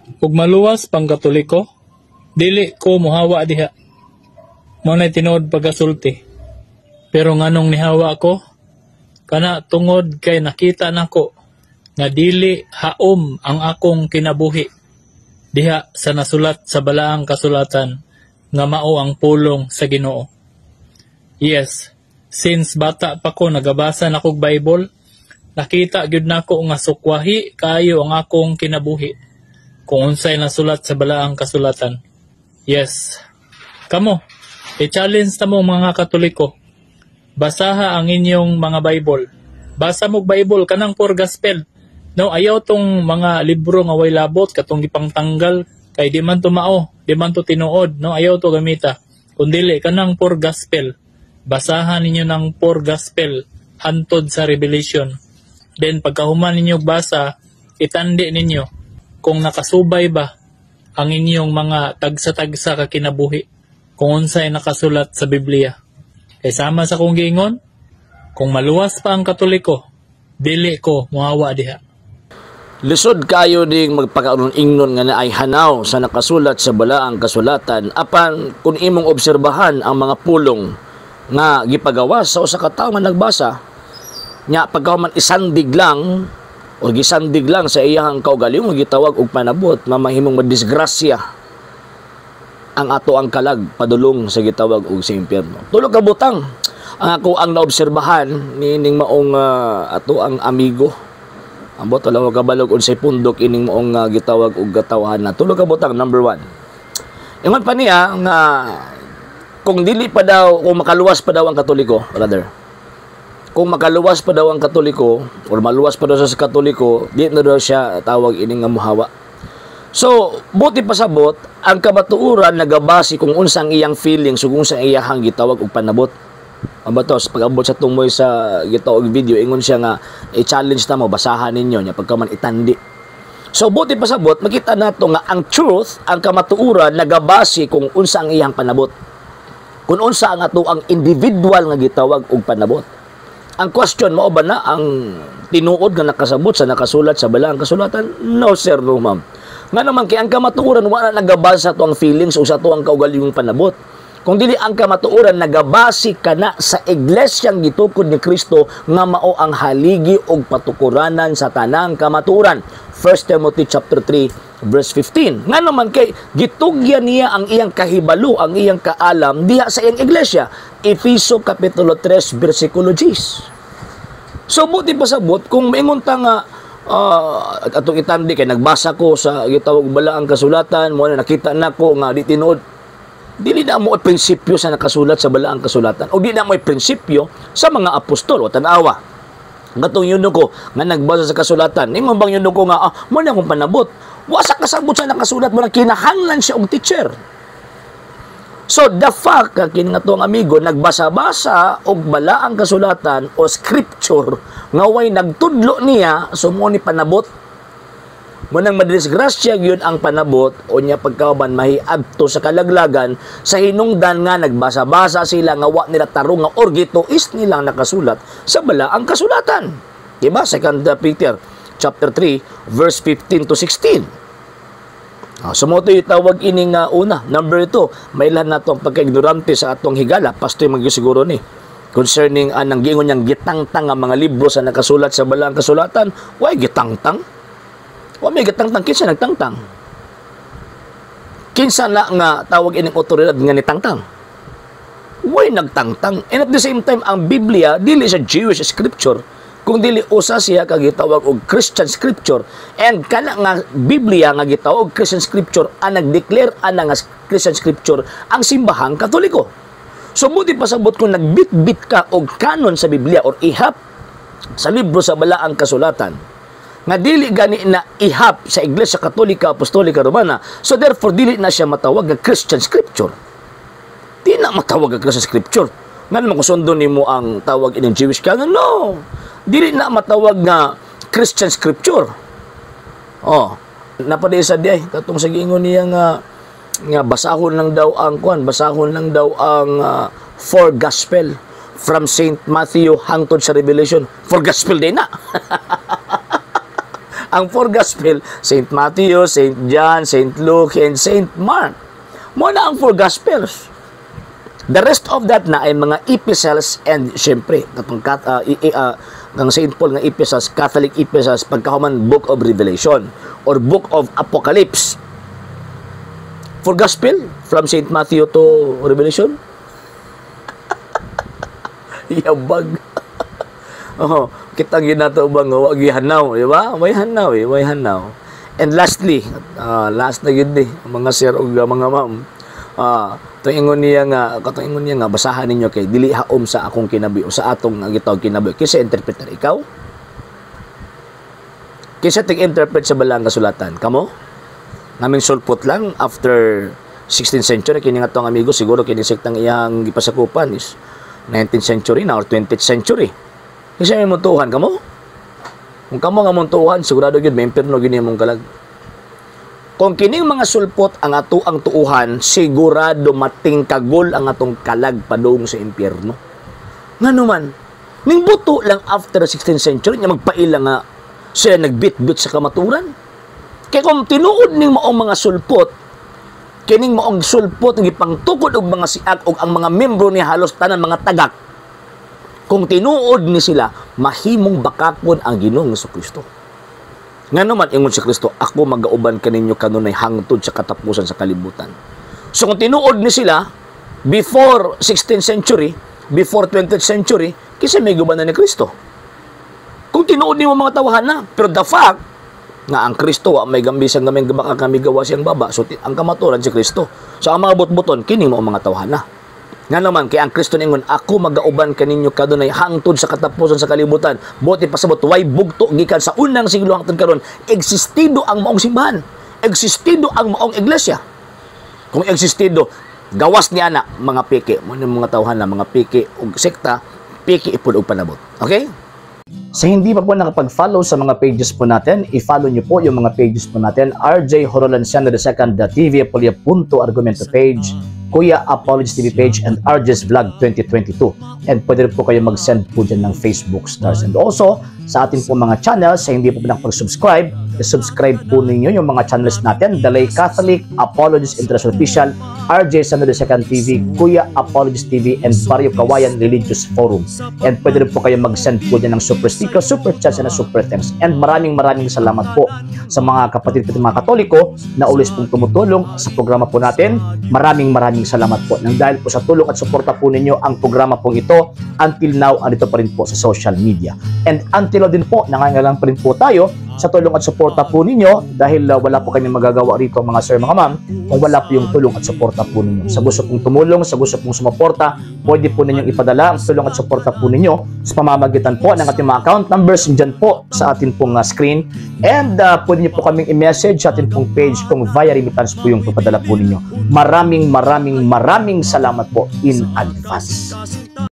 Ug maluwas pang Katoliko, dili ko muhawa diha. Mao nay tinuod pagasulti. Pero nganong nihawa ko, kana tungod kay nakita nako nga dili haom ang akong kinabuhi diha sa nasulat sa balaang kasulatan nga mao ang pulong sa Ginoo. Yes, since bata pa ko nagabasa na kog Bible, nakita gyud nako nga sukwahi kaayo ang akong kinabuhi kung unsay nasulat sa balaang kasulatan. Yes. Kamo, i-challenge ta mo mga Katoliko. Basaha ang inyong mga Bible. Basa mo Bible kanang pure gospel. No, ayaw tong mga libro nga way labot katong gipangtanggal kay di man to mao, di man to tinuod, no? Ayaw to gamita. Kundili kanang pure gospel. Basahan ninyo ng pure gospel hantod sa Revelation. Then pagkahuman ninyo basa, itandi ninyo kung nakasubay ba ang inyong mga tagsa-tagsa ka kinabuhi kung unsay nakasulat sa Biblia. Kay sama sa kong giingon, kung maluwas pa ang Katoliko, dili ko muhawa diha. Lisod kayo ding magpakaroon-ingnon nga na ay hanaw sa nakasulat sa balaang kasulatan apan kung imong obserbahan ang mga pulong nga gipagawas sa usa ka tawo nga nagbasa nya pagkahuman isandig lang o gisandig lang sa iyang kaugalingon gitawag og panabot mamahimong madisgrasya ang ato ang kalag padulong sa gitawag og sa impyerno. Tulo ka butang ang ako ang naobserbahan nining maong ato ang amigo. Ambot wala mo kabalog unsay pundok ining maong gitawag og gatawahan na. Tulo ka butang, number 1. Ingon pa niya nga kung dili pa daw, kung makaluwas pa daw ang Katoliko, brother. Kung makaluwas pa daw ang Katoliko or maluwas pa daw sa Katoliko, di na daw siya tawag ining nga muhawa. So, buti pasabot ang kabatuuran nagabasi kung unsang iyang feelings ug unsang iyang gitawag og panabot. Ang batos, pag-abot sa tumoy sa gitawag video, ingon siya nga, i-challenge na mo, basahan ninyo niya, pagkaman itandi. So, buti pasabot, makita nato nga ang truth, ang kamatuuran, nagabasi kung unsa ang iyang panabot. Kung unsa ang ato ang individual nga gitawag og panabot. Ang question, mao ba na ang tinuod nga nakasabot sa nakasulat sa balaang kasulatan? No, sir, no, ma'am. Nga naman, kaya ang kamatuuran, wala nagabasa sa ato ang feelings o sa ato ang kaugalingong panabot. Kung dili ang kamatuoran nagabasi kana sa iglesyang gitukod ni Kristo nga mao ang haligi og patukuranan sa tanang kamatuoran. 1 Timothy chapter 3 verse 15. Nga naman kay gitugyan niya ang iyang kahibalo, ang iyang kaalam diha sa iyang iglesia. Efeso kapitulo 3 bersikulo 10. So buti pasabot kung maingon ta nga atong itandi kay nagbasa ko sa gitawag balaang kasulatan mo na nakita nako nga di tinuod. Dili na mo prinsipyo sa nakasulat sa balaang kasulatan o di na mo prinsipyo sa mga apostol o tanawa. Gatong yun ko nga nagbasa sa kasulatan. Imong bang yun ko nga mo na akong panabot. Wa sa kasabot sa nakasulat mo na kinahanglan siya og teacher. So the fact nga kini nga tong amigo nagbasa-basa og balaang kasulatan o scripture nga way nagtudlo niya sumo ni panabot. Munang madisgrasya yun ang panabot o niya pagkauban mahiadto sa kalaglagan sa hinungdan nga nagbasa-basa sila nga wa nila tarong nga orgitois nilang nakasulat sa balaang kasulatan. Diba? 2 Peter chapter 3 verse 15 to 16. Sumoto itawag ini nga una. Number 2, mailan na ito ang pagka-ignorante sa atong higala. Pastoy magsiguro ni. Concerning anang giingon niyang gitangtang ang mga libro sa nakasulat sa balaang kasulatan. Why gitangtang? Wa may gatangtang, kinsa nagtangtang? Kinsa na nga tawag ining otoridad nga nitangtang? Way nagtangtang. And at the same time, ang Biblia, dili sa Jewish scripture, kung dili usa siya kag gitawag og Christian scripture. And kana nga Biblia nga gitawag og Christian scripture, ang nag-declare ana nga Christian scripture, ang simbahang Katoliko. So, buti pasabot kung nagbit-bit ka og kanon sa Biblia or ihap sa libro sa balaang kasulatan, nga dili gani na ihap sa Iglesia Katolika, Apostolika, Romana. So therefore, dili na siya matawag na Christian Scripture. Di na matawag na Christian Scripture. Nga naman kusundo ni mo ang tawag in Jewish canon. No! Dili na matawag na Christian Scripture. Oh, napaday sa diay. Katong sa giingon niya nga basahon lang daw ang basahon lang daw ang four gospel from Saint Matthew hangtod sa Revelation. Four gospel din na. Ang four gospel, St. Matthew, St. John, St. Luke, and St. Mark. Muna ang four gospels. The rest of that na ay mga epistles and syempre, ng St. Paul nga epistles, Catholic epistles, pagkahuman Book of Revelation or Book of Apocalypse. For gospel, from St. Matthew to Revelation. Yabag. Oh, kitang ginato ba nga wag gihanaw, di ba? May hanaw eh, may hanaw. And lastly, last na gid ni mga sir ug mga ma'am. Tuingon niya nga basahan ninyo kay dili haom sa akong kinabi o sa atong gitawag kinabi. Kisa interpreter ikaw? Kisa tig-interpret sa balang kasulatan kamo? Naming sulpot lang after 16th century kini nga tong amigo siguro kini sektang iyang gipasakupan is 19th century na or 20th century. Kisa may muntuhan kamo? Kung kamo nga muntuhan sigurado gyud may impierno gyud imong kalag. Kung kining mga sulpot ang atuang tuuhan, sigurado matingkagol ang atong kalag padung sa impyerno. Ngano man, ning buto lang after 16th century nya magpaila nga siya nagbit-bit sa kamaturan. Kaya kung tinuod ning maong mga sulpot, kining maong sulpot nga ipangtukod og mga siak og ang mga membro ni halos tanan mga tagak. Kung tinuod ni sila, mahimong bakakon ang Ginoong Jesucristo. Nga naman, ingon si Kristo, ako mag-auban kaninyo kanunay hangtod sa katapusan sa kalibutan. So kung tinuod ni sila, before 16th century, before 20th century, kasi may gubanan ni Kristo. Kung tinuod ni mga tawahan na, pero the fact, nga ang Kristo, may gambisang gamay baka kami gawa siyang baba, so ang kamaturan si Kristo. So ang mga butbuton, kining mga tawahan na. Nga naman, kaya ang Kristo ningon, ako mag-auban kaninyo kadunay hangtod sa katapusan sa kalibutan. Buti pasabot, way bugto gikan sa unang siglo hangtod karon, existido ang maong simbahan. Existido ang maong iglesia. Kung existido, gawas niya na mga piki. Mga tawhan na mga piki ug sekta, piki ipod og panabot. Okay? Sa hindi pa po nakapag-follow sa mga pages po natin, i-follow nyo po yung mga pages po natin, RJ Horolanciano II.TV, Argumento page, Kuya Apologies TV page, and RJ's Vlog 2022. And pwede rin po kayo mag-send po dyan ng Facebook stars. And also, sa ating po mga channels, sa hindi po nakapag-subscribe, i-subscribe po ninyo yung mga channels natin, Dalay Catholic, Apologies International Official, RJ Sano II.TV, Kuya Apologies TV, and Barrio Kawayan Religious Forum. And pwede rin po kayo mag-send po dyan ng super sticker, super chats, and super thanks. And maraming salamat po sa mga kapatid at mga Katoliko na ulis pong tumutulong sa programa po natin. Maraming salamat po. Nang dahil po sa tulong at suporta po ninyo, ang programa po ito, until now, andito pa rin po sa social media. And until now din po, nangangailangan pa rin po tayo sa tulong at suporta po ninyo dahil wala po kami magagawa rito mga sir, mga ma'am, kung wala po yung tulong at suporta po ninyo. Sa gusto pong tumulong, sa gusto pong sumuporta, pwede po ninyong ipadala ang tulong at suporta po ninyo sa pamamagitan po ng ating mga account numbers dyan po sa ating pong screen. And pwede nyo po kaming i-message sa ating pong page kung via remittance po yung papadala po ninyo. Maraming salamat po in advance.